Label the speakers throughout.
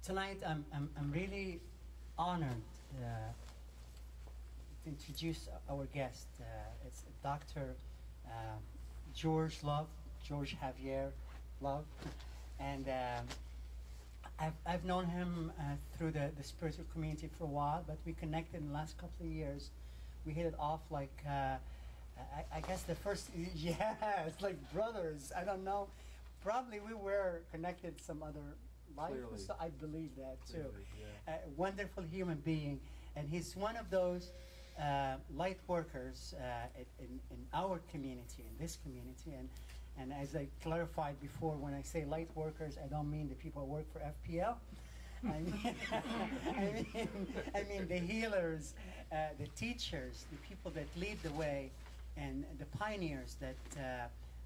Speaker 1: Tonight, I'm really honored to introduce our guest. It's Dr. George Javier Love, and I've known him through the spiritual community for a while, but we connected in the last couple of years. We hit it off like, I guess the first, yeah, it's like brothers. I don't know. Probably we were connected some other life, so I believe that too.
Speaker 2: Clearly, yeah.
Speaker 1: Wonderful human being, and he's one of those light workers in our community, in this community. And as I clarified before, when I say light workers, I don't mean the people who work for FPL. I mean the healers, the teachers, the people that lead the way, and the pioneers that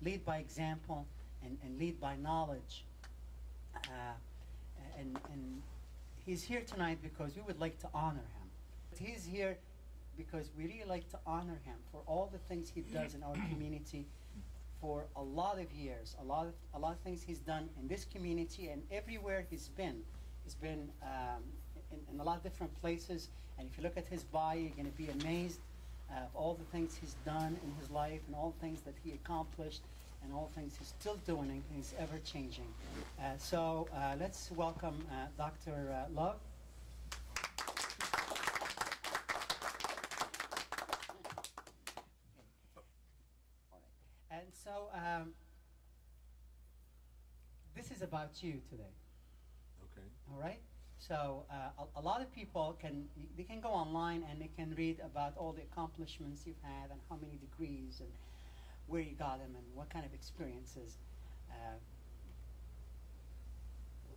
Speaker 1: lead by example and lead by knowledge. And he's here tonight because we would like to honor him. He's here because we really like to honor him for all the things he does in our community for a lot of years, a lot of things he's done in this community and everywhere he's been. He's been in a lot of different places, and if you look at his bio, you're going to be amazed of all the things he's done in his life and all the things that he accomplished and all the things he's still doing and he's ever changing. So let's welcome Dr. Love. All right. And so this is about you today.
Speaker 2: Okay.
Speaker 1: All right. So a lot of people can go online and they can read about all the accomplishments you've had and how many degrees and where you got them and what kind of experiences.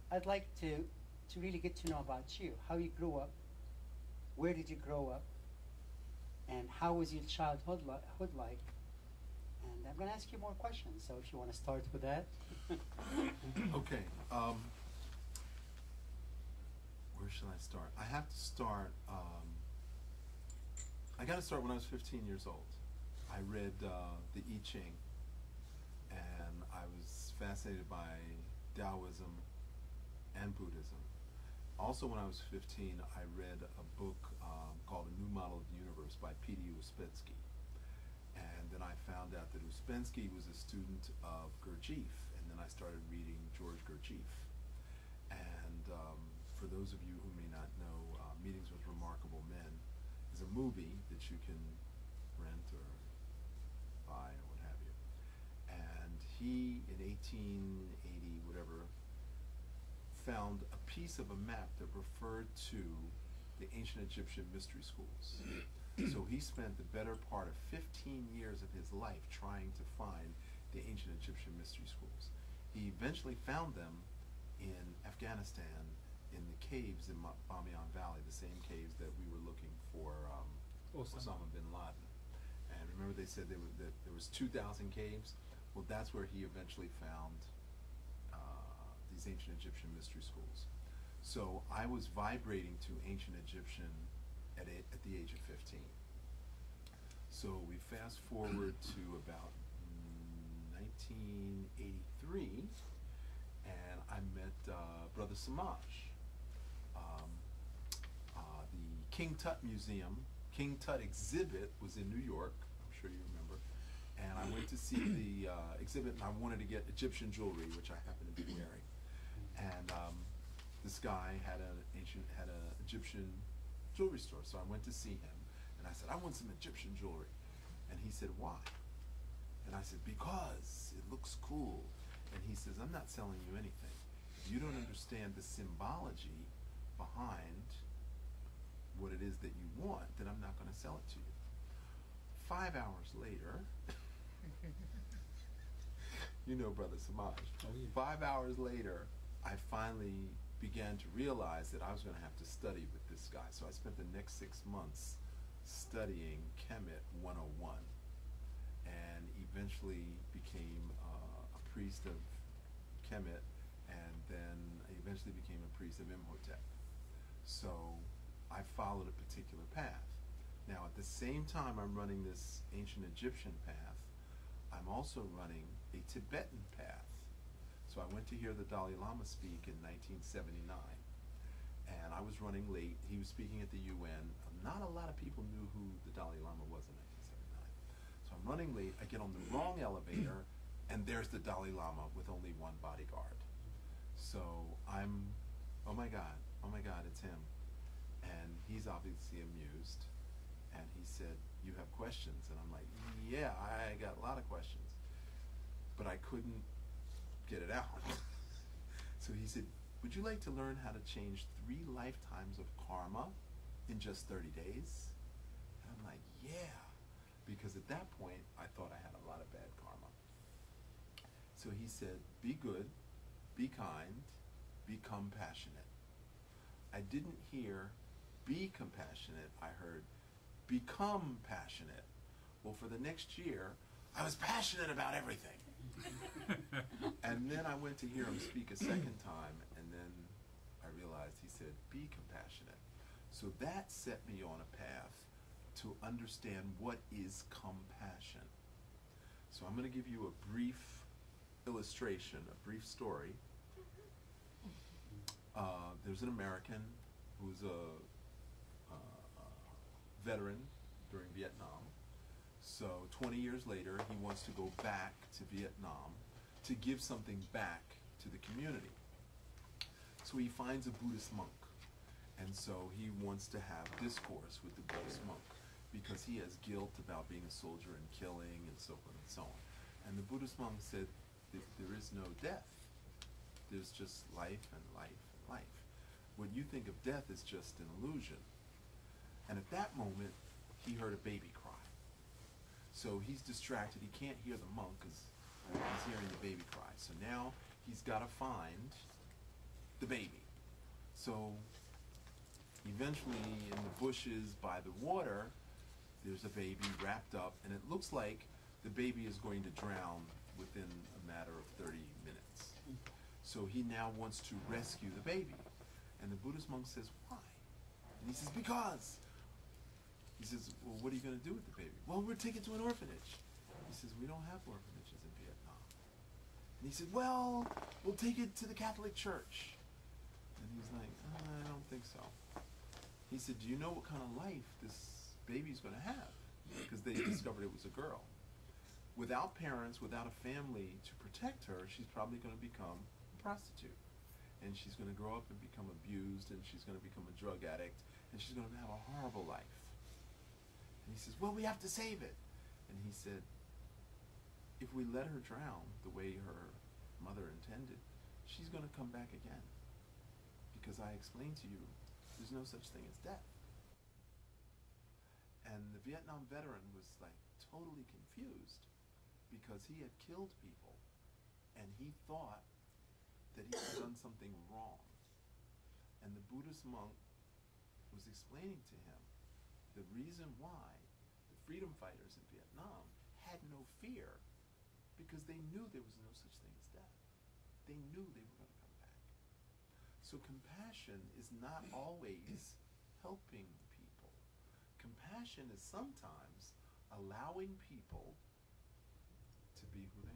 Speaker 1: I'd like to really get to know about you, how you grew up, where did you grow up, and how was your childhood like. And I'm going to ask you more questions, so if you want to start with that.
Speaker 2: Okay. Where should I start? I have to start, I got to start when I was 15 years old. I read the I Ching, and I was fascinated by Taoism and Buddhism. Also, when I was 15, I read a book called A New Model of the Universe by P.D. Uspensky. And then I found out that Uspensky was a student of Gurdjieff, and then I started reading George Gurdjieff. And for those of you who may not know, Meetings with Remarkable Men is a movie that you can rent or buy or what have you. And he, in 1880, whatever, found a piece of a map that referred to the ancient Egyptian mystery schools. So he spent the better part of 15 years of his life trying to find the ancient Egyptian mystery schools. He eventually found them in Afghanistan, in the caves in Bamiyan Valley, the same caves that we were looking for Osama bin Laden. And remember they said that there was 2,000 caves? Well, that's where he eventually found these ancient Egyptian mystery schools. So I was vibrating to ancient Egyptian at the age of 15. So we fast forward to about 1983, and I met Brother Samaj. The King Tut Museum, King Tut exhibit was in New York, I'm sure you remember, and I went to see the exhibit, and I wanted to get Egyptian jewelry, which I happen to be wearing. And this guy had an Egyptian jewelry store, so I went to see him, and I said, I want some Egyptian jewelry. And he said, why? And I said, because it looks cool. And he says, I'm not selling you anything. If you don't understand the symbology behind what it is that you want, then I'm not going to sell it to you. 5 hours later, you know Brother Samaj.
Speaker 3: Oh, yeah.
Speaker 2: 5 hours later, I finally began to realize that I was going to have to study with this guy. So I spent the next 6 months studying Kemet 101, and eventually became a priest of Kemet, and then I eventually became a priest of Imhotep. So I followed a particular path. Now at the same time I'm running this ancient Egyptian path, I'm also running a Tibetan path. So I went to hear the Dalai Lama speak in 1979, and I was running late. He was speaking at the UN. Not a lot of people knew who the Dalai Lama was in 1979. So I'm running late. I get on the wrong elevator, and there's the Dalai Lama with only one bodyguard. So I'm, oh my God, it's him. And he's obviously amused. And he said, "You have questions?" And I'm like, "Yeah, I got a lot of questions." But I couldn't get it out. So he said, "Would you like to learn how to change 3 lifetimes of karma in just 30 days? And I'm like, "Yeah." Because at that point, I thought I had a lot of bad karma. So he said, "Be good, be kind, be compassionate." I didn't hear be compassionate. I heard become passionate. Well, for the next year, I was passionate about everything. And then I went to hear him speak a second time, and then I realized he said, be compassionate. So that set me on a path to understand what is compassion. So I'm going to give you a brief illustration, a brief story. There's an American who's a veteran during Vietnam. So 20 years later, he wants to go back to Vietnam to give something back to the community. So he finds a Buddhist monk, and so he wants to have discourse with the Buddhist monk because he has guilt about being a soldier and killing and so forth and so on. And the Buddhist monk said, there is no death. There's just life and life and life. What you think of death is just an illusion. And at that moment, he heard a baby cry. So he's distracted. He can't hear the monk because he's hearing the baby cry. So now he's got to find the baby. So eventually in the bushes by the water, there's a baby wrapped up, and it looks like the baby is going to drown within a matter of 30 minutes. So he now wants to rescue the baby. And the Buddhist monk says, why? And he says, because. He says, well, what are you going to do with the baby? Well, we'll take it to an orphanage. He says, we don't have orphanages in Vietnam. And he said, well, we'll take it to the Catholic Church. And he's like, I don't think so. He said, do you know what kind of life this baby's going to have? Because they discovered it was a girl. Without parents, without a family to protect her, she's probably going to become a prostitute. And she's going to grow up and become abused, and she's going to become a drug addict, and she's going to have a horrible life. And he says, well, we have to save it. And he said, if we let her drown the way her mother intended, she's going to come back again. Because I explained to you, there's no such thing as death. And the Vietnam veteran was like totally confused because he had killed people and he thought that he had done something wrong. And the Buddhist monk was explaining to him the reason why the freedom fighters in Vietnam had no fear, because they knew there was no such thing as death. They knew they were going to come back. So compassion is not always helping people. Compassion is sometimes allowing people to be who they